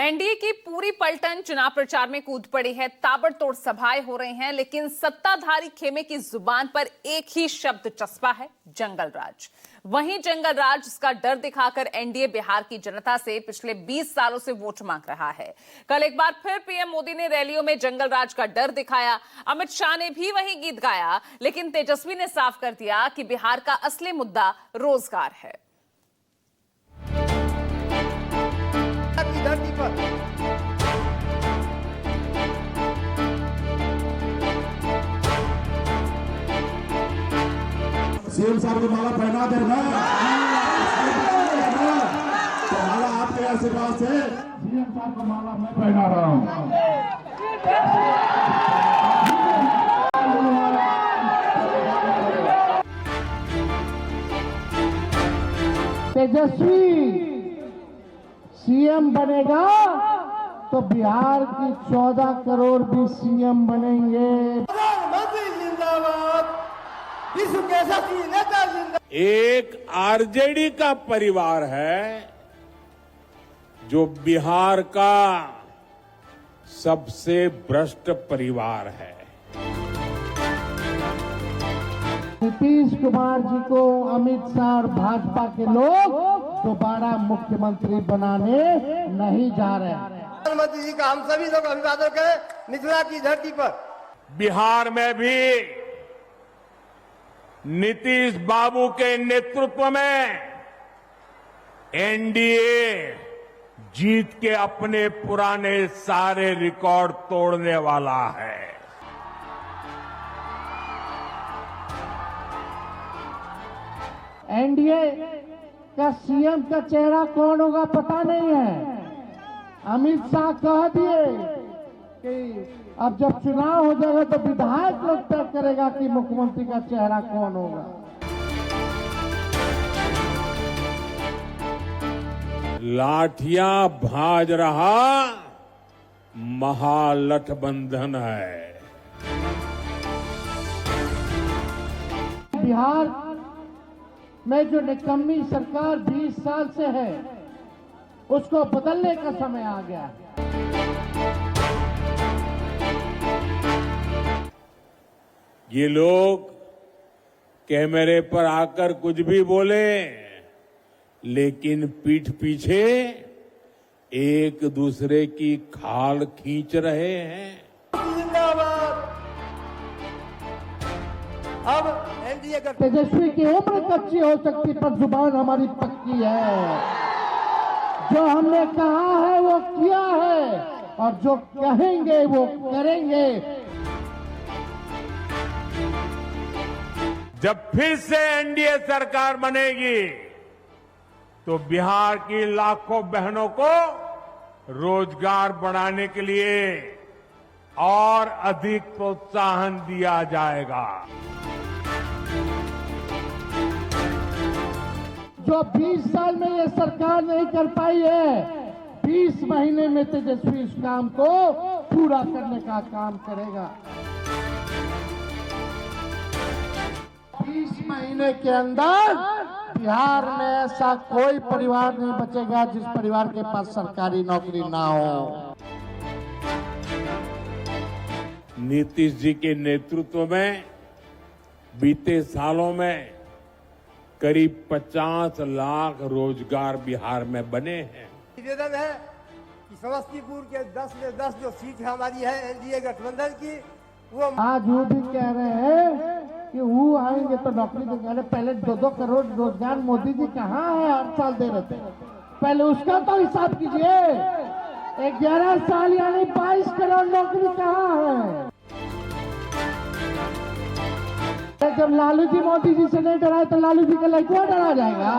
NDA की पूरी पलटन चुनाव प्रचार में कूद पड़ी है। ताबड़तोड़ सभाएं हो रही हैं, लेकिन सत्ताधारी खेमे की जुबान पर एक ही शब्द चस्पा है, जंगल राज। वहीं जंगल राज का डर दिखाकर एनडीए बिहार की जनता से पिछले 20 सालों से वोट मांग रहा है। कल एक बार फिर पीएम मोदी ने रैलियों में जंगल राज का डर दिखाया। अमित शाह ने भी वही गीत गाया, लेकिन तेजस्वी ने साफ कर दिया कि बिहार का असली मुद्दा रोजगार है। धरती पर सीएम साहब को माला पहना देना, तो माला आपके आशीर्वाद से सीएम साहब को माला मैं पहना रहा हूँ। तेजस्वी सीएम बनेगा तो बिहार की 14 करोड़ भी सीएम बनेंगे। प्रधानमंत्री जिंदाबाद, विश्व के यशस्वी नेता जिंदाबाद। एक आरजेडी का परिवार है जो बिहार का सबसे भ्रष्ट परिवार है। नीतीश कुमार जी को अमित शाह और भाजपा के लोग दोबारा मुख्यमंत्री बनाने नहीं जा रहे हैं। प्रधानमंत्री जी का हम सभी लोग अभिवादन करें मिथिला की धरती पर। बिहार में भी नीतीश बाबू के नेतृत्व में एनडीए जीत के अपने पुराने सारे रिकॉर्ड तोड़ने वाला है। एनडीए का सीएम का चेहरा कौन होगा पता नहीं है। अमित शाह कह दिए कि अब जब चुनाव हो जाएगा तो विधायक लोग तय करेगा कि मुख्यमंत्री का चेहरा कौन होगा। लाठियां भाज रहा महागठबंधन है। बिहार में जो निकम्मी सरकार 20 साल से है, उसको बदलने का समय आ गया है। ये लोग कैमरे पर आकर कुछ भी बोले, लेकिन पीठ पीछे एक दूसरे की खाल खींच रहे हैं। जिंदाबाद। अब एनडीए का तेजस्वी की उम्र कच्ची हो सकती, पर जुबान हमारी पक्की है। जो हमने कहा है वो किया है, और जो कहेंगे वो करेंगे। जब फिर से एनडीए सरकार बनेगी तो बिहार की लाखों बहनों को रोजगार बढ़ाने के लिए और अधिक प्रोत्साहन दिया जाएगा। जो 20 साल में ये सरकार नहीं कर पाई है, 20 महीने में तेजस्वी इस काम को पूरा करने का काम करेगा। 20 महीने के अंदर बिहार में ऐसा कोई परिवार नहीं बचेगा जिस परिवार के पास सरकारी नौकरी ना हो। नीतीश जी के नेतृत्व में बीते सालों में करीब 50 लाख रोजगार बिहार में बने हैं। निवेदन है कि समस्तीपुर के 10 में 10 जो सीट हमारी है एनडीए गठबंधन की, वो आज वो भी कह रहे हैं कि वो आएंगे तो नौकरी देंगे। अरे पहले 2-2 करोड़ रोजगार मोदी जी कहाँ है 8 साल दे रहे थे, पहले उसका तो हिसाब कीजिए। 11 साल यानी 22 करोड़ नौकरी कहाँ है। जब लालू जी मोदी जी से नहीं डराए तो लालू जी का लड़का डरा जाएगा।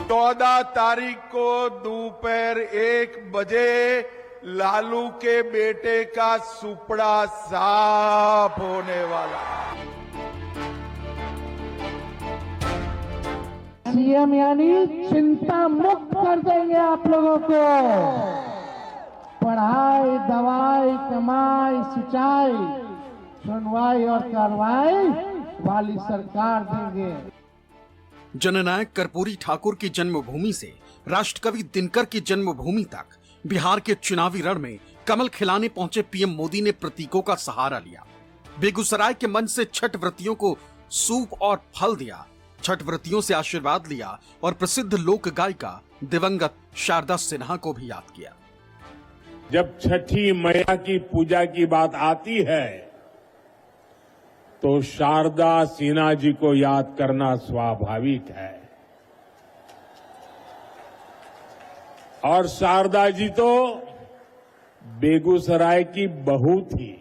14 तारीख को दोपहर 1 बजे लालू के बेटे का सुपड़ा साफ होने वाला। सीएम यानी चिंता मुक्त कर देंगे आप लोगों को। पढ़ाई, दवाई, कमाई, सिंचाई, सुनवाई और कार्रवाई वाली सरकार देंगे। जननायक कर्पूरी ठाकुर की जन्मभूमि से राष्ट्रकवि दिनकर की जन्मभूमि तक बिहार के चुनावी रण में कमल खिलाने पहुंचे पीएम मोदी ने प्रतीकों का सहारा लिया। बेगूसराय के मंच से छठ व्रतियों को सूप और फल दिया, छठ व्रतियों से आशीर्वाद लिया और प्रसिद्ध लोक गायिका दिवंगत शारदा सिन्हा को भी याद किया। जब छठी मैया की पूजा की बात आती है तो शारदा सिन्हा जी को याद करना स्वाभाविक है। और शारदा जी तो बेगूसराय की बहू थी।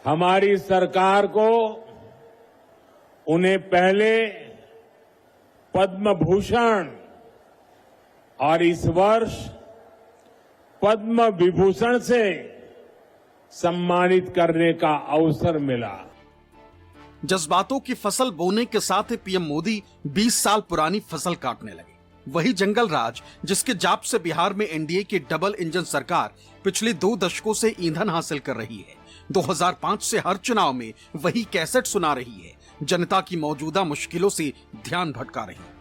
हमारी सरकार को उन्हें पहले पद्म भूषण और इस वर्ष पद्म विभूषण से सम्मानित करने का अवसर मिला। जज्बातों की फसल बोने के साथ ही पीएम मोदी 20 साल पुरानी फसल काटने लगे। वही जंगल राज जिसके जाप से बिहार में एनडीए की डबल इंजन सरकार पिछले 2 दशकों से ईंधन हासिल कर रही है। 2005 से हर चुनाव में वही कैसेट सुना रही है, जनता की मौजूदा मुश्किलों से ध्यान भटका रही है।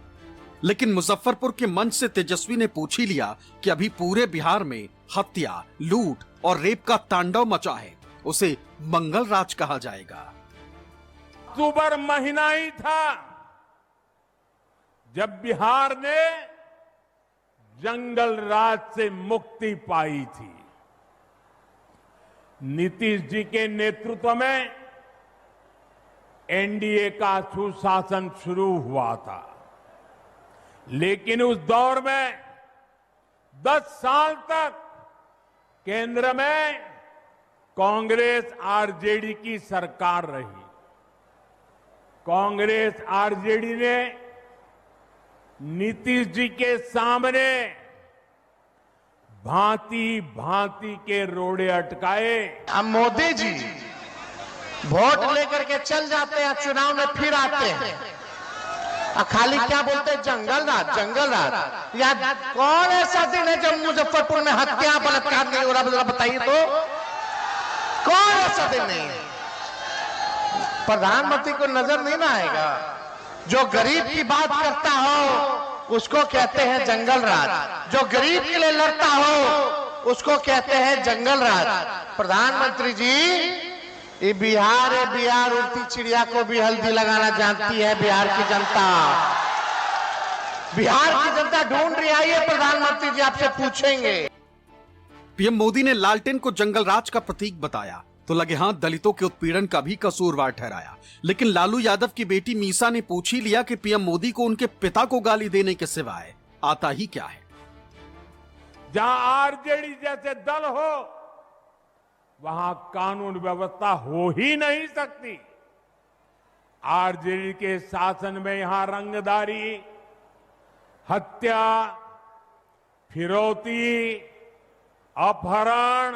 लेकिन मुजफ्फरपुर के मंच से तेजस्वी ने पूछ ही लिया कि अभी पूरे बिहार में हत्या, लूट और रेप का तांडव मचा है, उसे मंगल राज कहा जाएगा। अक्टूबर महीना ही था जब बिहार ने जंगल राज से मुक्ति पाई थी। नीतीश जी के नेतृत्व में एनडीए का सुशासन शुरू हुआ था, लेकिन उस दौर में 10 साल तक केंद्र में कांग्रेस आरजेडी की सरकार रही। कांग्रेस आरजेडी ने नीतीश जी के सामने भांति भांति के रोड़े अटकाए। अब मोदी जी वोट लेकर के चल जाते हैं, चुनाव में फिर आते हैं और खाली क्या बोलते हैं, जंगल राज, जंगल राज। यार कौन ऐसा दिन है जब मुजफ्फरपुर में हत्या बलात्कार नहीं हो रहा, बताइए तो कौन ऐसा दिन नहीं है। प्रधानमंत्री को नजर नहीं ना आएगा, जो गरीब की बात करता हो उसको कहते हैं जंगल राज, जो गरीब के लिए लड़ता हो उसको कहते हैं जंगल राज। प्रधानमंत्री जी, ये बिहार है, बिहार उड़ती चिड़िया को भी हल्दी लगाना जानती है बिहार की जनता। बिहार की जनता ढूंढ रही है, प्रधानमंत्री जी आपसे पूछेंगे। पीएम मोदी ने लालटेन को जंगल राज का प्रतीक बताया तो लगे हाथ दलितों के उत्पीड़न का भी कसूरवार ठहराया। लेकिन लालू यादव की बेटी मीसा ने पूछ ही लिया कि पीएम मोदी को उनके पिता को गाली देने के सिवाय आता ही क्या है। जहां आरजेडी जैसे दल हो वहां कानून व्यवस्था हो ही नहीं सकती। आरजेडी के शासन में यहां रंगदारी, हत्या, फिरौती, अपहरण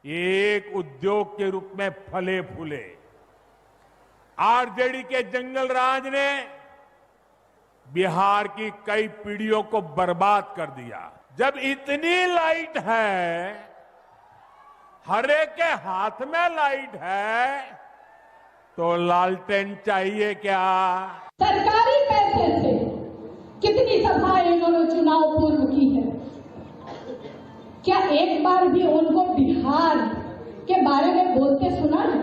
एक उद्योग के रूप में फले फूले। आरजेडी के जंगल राज ने बिहार की कई पीढ़ियों को बर्बाद कर दिया। जब इतनी लाइट है, हर एक के हाथ में लाइट है, तो लालटेन चाहिए क्या? सरकारी पैसे से कितनी सभाएं इन्होंने चुनाव पूर्व की है। क्या एक बार भी उनको बिहार के बारे में बोलते सुना है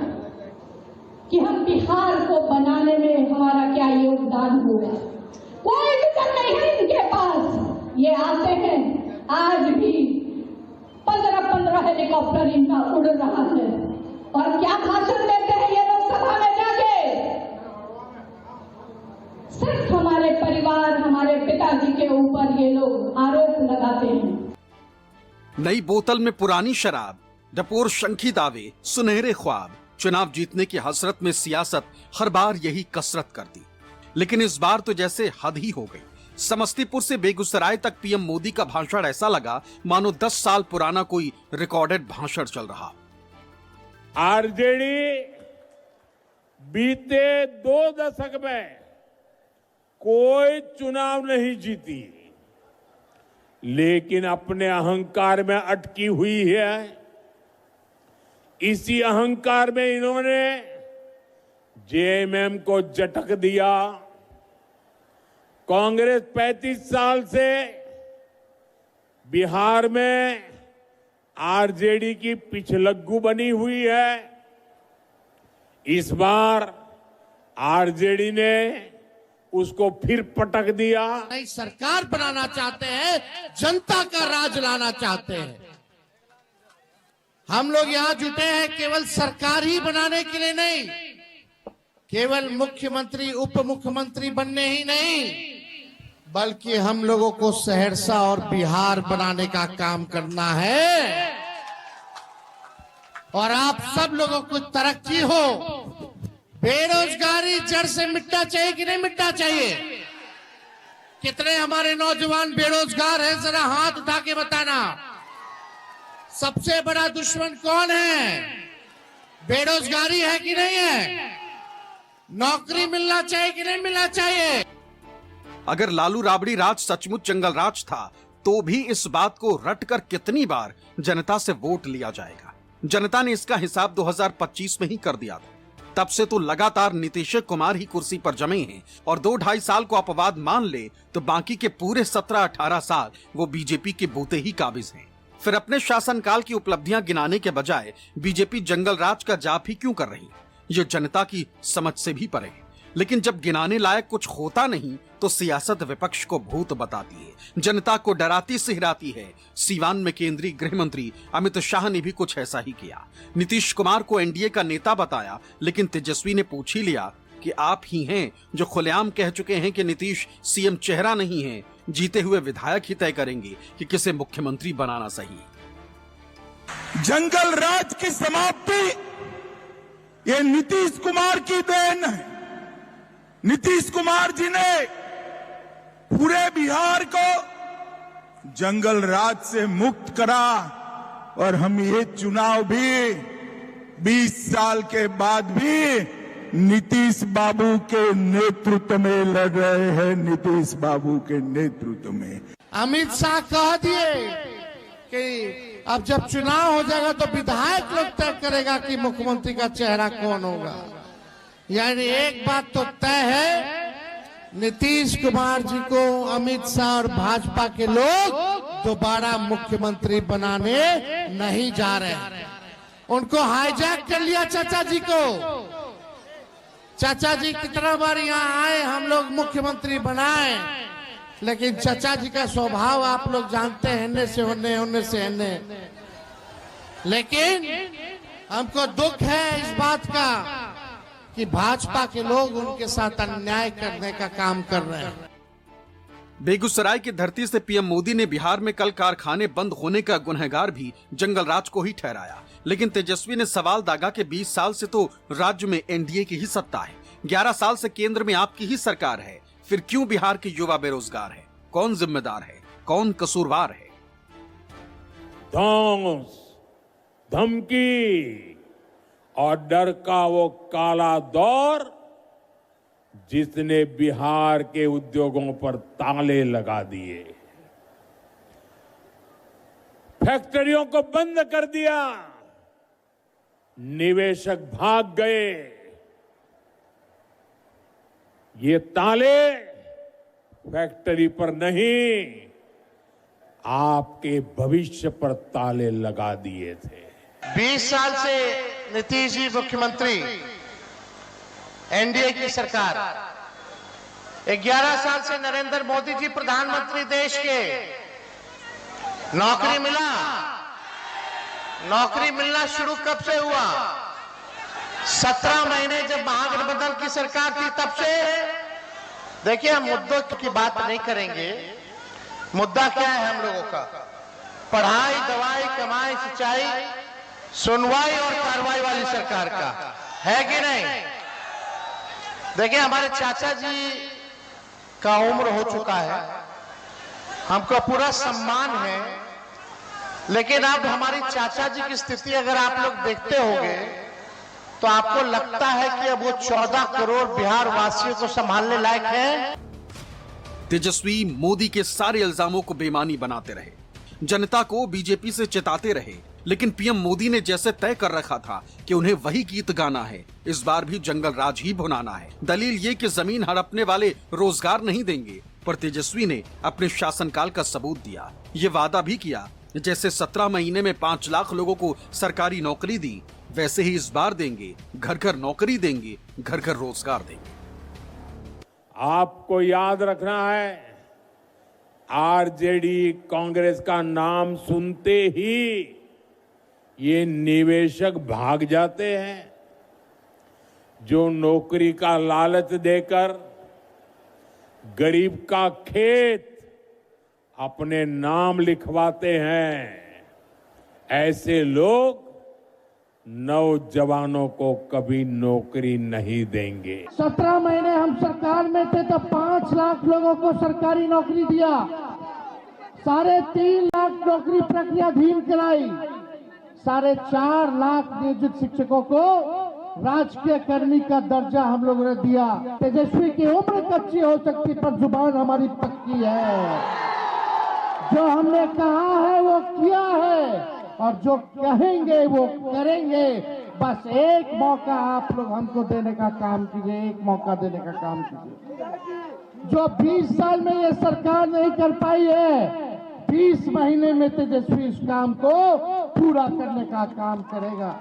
कि हम बिहार को बनाने में हमारा क्या योगदान हुआ? कोई विजन नहीं है इनके पास। ये आते हैं, आज भी 15-15 हेलीकॉप्टर इनका उड़ रहा है और क्या भाषण देते हैं ये लोग सभा में जाके? सिर्फ हमारे परिवार, हमारे पिताजी के ऊपर ये लोग आरोप लगाते हैं। नई बोतल में पुरानी शराब, डपोर शंखी दावे, सुनहरे ख्वाब, चुनाव जीतने की हसरत में सियासत हर बार यही कसरत करती। लेकिन इस बार तो जैसे हद ही हो गई। समस्तीपुर से बेगूसराय तक पीएम मोदी का भाषण ऐसा लगा मानो 10 साल पुराना कोई रिकॉर्डेड भाषण चल रहा। आरजेडी बीते 2 दशक में कोई चुनाव नहीं जीती, लेकिन अपने अहंकार में अटकी हुई है। इसी अहंकार में इन्होंने जेएमएम को झटक दिया। कांग्रेस 35 साल से बिहार में आरजेडी की पिछलग्गू बनी हुई है। इस बार आरजेडी ने उसको फिर पटक दिया। नई सरकार बनाना चाहते हैं, जनता का राज लाना चाहते हैं। हम लोग यहाँ जुटे हैं केवल सरकार ही बनाने के लिए नहीं, केवल मुख्यमंत्री उप मुख्यमंत्री बनने ही नहीं, बल्कि हम लोगों को सहरसा और बिहार बनाने का काम करना है। और आप सब लोगों को तरक्की हो, बेरोजगारी जड़ से मिटना चाहिए कि नहीं मिटना चाहिए? कितने हमारे नौजवान बेरोजगार हैं, जरा हाथ उठा के बताना। सबसे बड़ा दुश्मन कौन है? बेरोजगारी है कि नहीं है? नौकरी मिलना चाहिए कि नहीं मिलना चाहिए? अगर लालू राबड़ी राज सचमुच जंगल राज था तो भी इस बात को रटकर कितनी बार जनता से वोट लिया जाएगा। जनता ने इसका हिसाब 2025 में ही कर दिया था। तब से तो लगातार नीतीश कुमार ही कुर्सी पर जमे हैं और 2-2.5 साल को अपवाद मान ले तो बाकी के पूरे 17-18 साल वो बीजेपी के बूते ही काबिज हैं। फिर अपने शासनकाल की उपलब्धियां गिनाने के बजाय बीजेपी जंगल राज का जाप ही क्यों कर रही? ये जनता की समझ से भी परे है। लेकिन जब गिनाने लायक कुछ होता नहीं तो सियासत विपक्ष को भूत बताती है, जनता को डराती सिहराती है। सीवान में केंद्रीय गृह मंत्री अमित शाह ने भी कुछ ऐसा ही किया। नीतीश कुमार को एनडीए का नेता बताया, लेकिन तेजस्वी ने पूछ ही लिया कि आप ही हैं जो खुलेआम कह चुके हैं कि नीतीश सीएम चेहरा नहीं है, जीते हुए विधायक ही तय करेंगे कि किसे मुख्यमंत्री बनाना सही। जंगल राज की समाप्ति ये नीतीश कुमार की देन है। नीतीश कुमार जी ने पूरे बिहार को जंगल राज से मुक्त करा और हम ये चुनाव भी 20 साल के बाद भी नीतीश बाबू के नेतृत्व में लड़ रहे हैं। नीतीश बाबू के नेतृत्व में अमित शाह कह दिए कि अब जब चुनाव हो जाएगा तो विधायक लोग तय करेगा कि मुख्यमंत्री का चेहरा कौन होगा। यानी एक बात तो तय है, नीतीश कुमार जी को अमित शाह और भाजपा के लोग दोबारा मुख्यमंत्री बनाने नहीं जा रहे। उनको हाईजैक कर लिया चाचा जी को। चाचा जी कितना बार यहाँ आए, हम लोग मुख्यमंत्री बनाए, लेकिन चाचा जी का स्वभाव आप लोग जानते हैं, हिन्ने से होने, होने से हिन्ने। लेकिन हमको दुख है इस बात का कि भाजपा के लोग उनके साथ अन्याय करने का काम कर रहे हैं। बेगूसराय की धरती से पीएम मोदी ने बिहार में कल कारखाने बंद होने का गुनहगार भी जंगल राज को ही ठहराया। लेकिन तेजस्वी ने सवाल दागा कि 20 साल से तो राज्य में एनडीए की ही सत्ता है, 11 साल से केंद्र में आपकी ही सरकार है, फिर क्यों बिहार के युवा बेरोजगार है? कौन जिम्मेदार है? कौन कसूरवार है? धौंस, धमकी और डर का वो काला दौर जिसने बिहार के उद्योगों पर ताले लगा दिए, फैक्ट्रियों को बंद कर दिया, निवेशक भाग गए। ये ताले फैक्ट्री पर नहीं, आपके भविष्य पर ताले लगा दिए थे। 20 साल से नीतीश जी मुख्यमंत्री, एनडीए की सरकार, 11 साल से नरेंद्र मोदी जी प्रधानमंत्री देश के। नौकरी मिला, नौकरी मिलना शुरू कब से हुआ? 17 महीने जब महागठबंधन की सरकार थी तब से। देखिए, हम मुद्दों की बात नहीं करेंगे। मुद्दा क्या है हम लोगों का? पढ़ाई, दवाई, कमाई, सिंचाई, सुनवाई और कार्रवाई वाली सरकार का है कि नहीं? देखिए, हमारे चाचा जी का उम्र हो चुका है, हमको पूरा सम्मान है, लेकिन अब हमारी चाचा जी की स्थिति अगर आप लोग देखते होंगे तो आपको लगता है कि अब वो 14 करोड़ बिहार वासियों को संभालने लायक है। तेजस्वी मोदी के सारे इल्जामों को बेमानी बनाते रहे, जनता को बीजेपी से चिताते रहे लेकिन पीएम मोदी ने जैसे तय कर रखा था कि उन्हें वही गीत गाना है, इस बार भी जंगल राज ही भुनाना है। दलील ये कि जमीन हड़पने वाले रोजगार नहीं देंगे, पर तेजस्वी ने अपने शासनकाल का सबूत दिया। ये वादा भी किया जैसे 17 महीने में 5 लाख लोगों को सरकारी नौकरी दी, वैसे ही इस बार देंगे, घर घर नौकरी देंगे, घर घर रोजगार देंगे। आपको याद रखना है, आरजेडी कांग्रेस का नाम सुनते ही ये निवेशक भाग जाते हैं, जो नौकरी का लालच देकर गरीब का खेत अपने नाम लिखवाते हैं। ऐसे लोग नौजवानों को कभी नौकरी नहीं देंगे। 17 महीने हम सरकार में थे तो 5 लाख लोगों को सरकारी नौकरी दिया, 3.5 लाख नौकरी प्रक्रियाधीन कराई, 4.5 लाख नियोजित शिक्षकों को राजकीय कर्मी का दर्जा हम लोगों ने दिया। तेजस्वी की उम्र कच्ची हो सकती पर जुबान हमारी पक्की है। जो हमने कहा है वो किया है और जो कहेंगे वो करेंगे। बस एक मौका आप लोग हमको देने का काम कीजिए, एक मौका देने का काम कीजिए। जो 20 साल में ये सरकार नहीं कर पाई है, 20 महीने में तेजस्वी इस काम को पूरा करने का काम करेगा।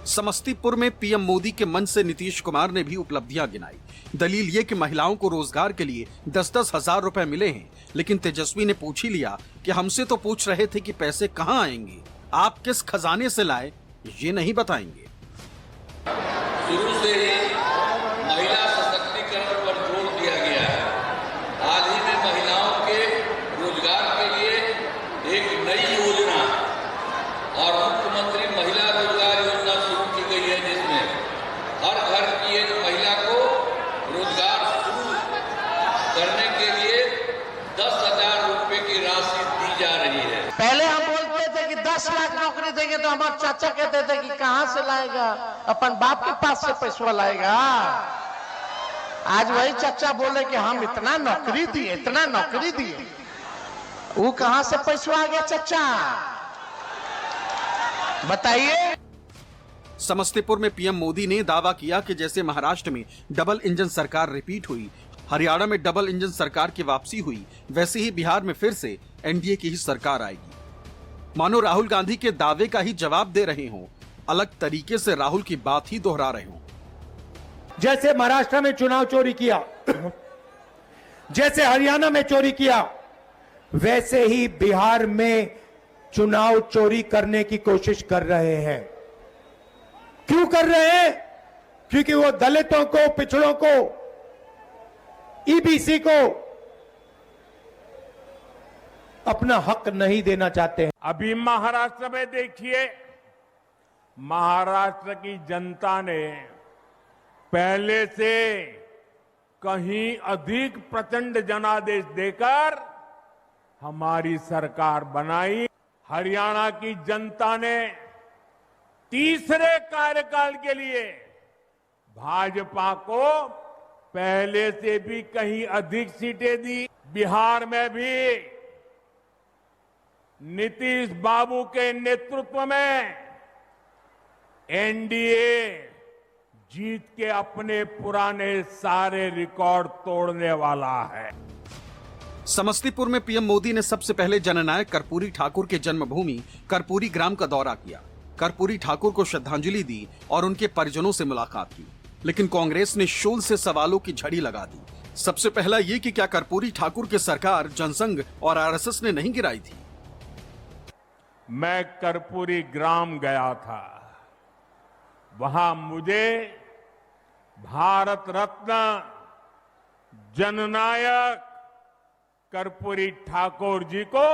समस्तीपुर में पीएम मोदी के मंच से नीतीश कुमार ने भी उपलब्धियां गिनाई। दलील ये कि महिलाओं को रोजगार के लिए 10-10 हजार रुपए मिले हैं, लेकिन तेजस्वी ने पूछ ही लिया कि हमसे तो पूछ रहे थे कि पैसे कहां आएंगे, आप किस खजाने से लाए ये नहीं बताएंगे। शुरू से ही महिला सशक्तिकरण पर जोर दिया गया है। हाल ही में महिलाओं के रोजगार के लिए एक नई योजना और मुख्यमंत्री महिला रोजगार योजना शुरू की गई है, जिसमें हर घर की एक महिला को रोजगार शुरू करने के लिए 10,000 रुपए की राशि दी जा रही है। पहले हम बोलते थे कि 10 लाख नौकरी देंगे तो हमारे चाचा कहते थे कि कहां से लाएगा, अपन बाप के पास से पैसा लाएगा। आज वही चाचा बोले कि हम इतना नौकरी दिए, इतना नौकरी दिए, वो कहां से पैसा आ गया चाचा बताइए। समस्तीपुर में पीएम मोदी ने दावा किया कि जैसे महाराष्ट्र में डबल इंजन सरकार रिपीट हुई, हरियाणा में डबल इंजन सरकार की वापसी हुई, वैसे ही बिहार में फिर से एनडीए की ही सरकार आएगी। मानो राहुल गांधी के दावे का ही जवाब दे रहे हों, अलग तरीके से राहुल की बात ही दोहरा रहे हों। जैसे महाराष्ट्र में चुनाव चोरी किया, जैसे हरियाणा में चोरी किया, वैसे ही बिहार में चुनाव चोरी करने की कोशिश कर रहे हैं। क्यों कर रहे हैं? क्योंकि वो दलितों को, पिछड़ों को, ईबीसी को अपना हक नहीं देना चाहते हैं। अभी महाराष्ट्र में देखिए, महाराष्ट्र की जनता ने पहले से कहीं अधिक प्रचंड जनादेश देकर हमारी सरकार बनाई। हरियाणा की जनता ने तीसरे कार्यकाल के लिए भाजपा को पहले से भी कहीं अधिक सीटें दी। बिहार में भी नीतीश बाबू के नेतृत्व में एनडीए जीत के अपने पुराने सारे रिकॉर्ड तोड़ने वाला है। समस्तीपुर में पीएम मोदी ने सबसे पहले जननायक कर्पूरी ठाकुर के जन्मभूमि कर्पूरी ग्राम का दौरा किया। कर्पूरी ठाकुर को श्रद्धांजलि दी और उनके परिजनों से मुलाकात की, लेकिन कांग्रेस ने शूल से सवालों की झड़ी लगा दी। सबसे पहला ये कि क्या कर्पूरी ठाकुर की सरकार जनसंघ और आरएसएस ने नहीं गिराई थी? मैं कर्पूरी ग्राम गया था, वहां मुझे भारत रत्न जननायक कर्पूरी ठाकुर जी को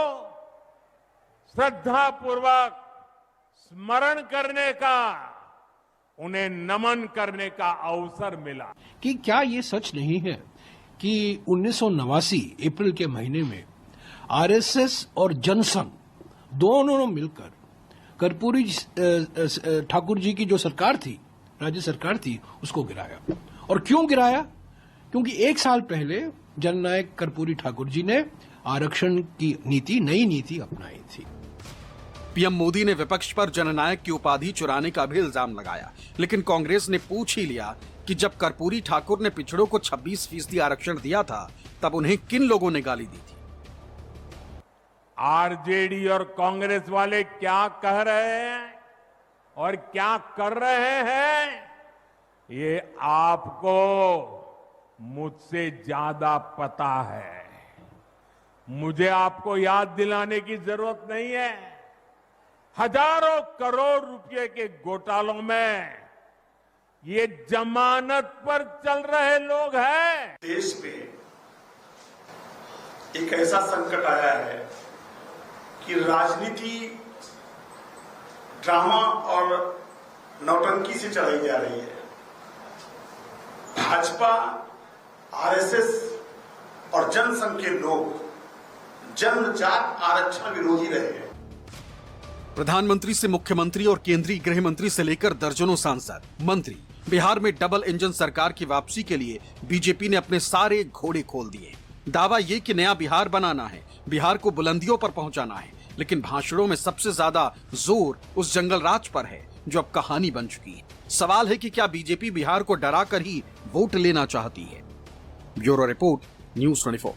श्रद्धापूर्वक स्मरण करने का, उन्हें नमन करने का अवसर मिला। कि क्या ये सच नहीं है कि 1989 अप्रैल के महीने में आरएसएस और जनसंघ दोनों ने मिलकर कर्पूरी ठाकुर जी की जो सरकार थी, राज्य सरकार थी, उसको गिराया। और क्यों गिराया? क्योंकि 1 साल पहले जननायक कर्पूरी ठाकुर जी ने आरक्षण की नीति, नई नीति अपनाई थी। पीएम मोदी ने विपक्ष पर जननायक की उपाधि चुराने का भी इल्जाम लगाया, लेकिन कांग्रेस ने पूछ ही लिया कि जब कर्पूरी ठाकुर ने पिछड़ों को 26% आरक्षण दिया था तब उन्हें किन लोगों ने गाली दी थी। आरजेडी और कांग्रेस वाले क्या कह रहे हैं और क्या कर रहे हैं, ये आपको मुझसे ज्यादा पता है। मुझे आपको याद दिलाने की जरूरत नहीं है। हजारों करोड़ रुपए के घोटालों में ये जमानत पर चल रहे लोग हैं। देश में एक ऐसा संकट आया है कि राजनीति ड्रामा और नौटंकी से चलाई जा रही है। भाजपा, आरएसएस और जनसंघ के लोग जन्मजात आरक्षण विरोधी रहे हैं। प्रधानमंत्री से मुख्यमंत्री और केंद्रीय गृह मंत्री से लेकर दर्जनों सांसद, मंत्री बिहार में डबल इंजन सरकार की वापसी के लिए बीजेपी ने अपने सारे घोड़े खोल दिए। दावा ये कि नया बिहार बनाना है, बिहार को बुलंदियों पर पहुंचाना है, लेकिन भाषणों में सबसे ज्यादा जोर उस जंगल राज पर है जो अब कहानी बन चुकी है। सवाल है कि क्या बीजेपी बिहार को डरा कर ही वोट लेना चाहती है। Bureau report, news 24।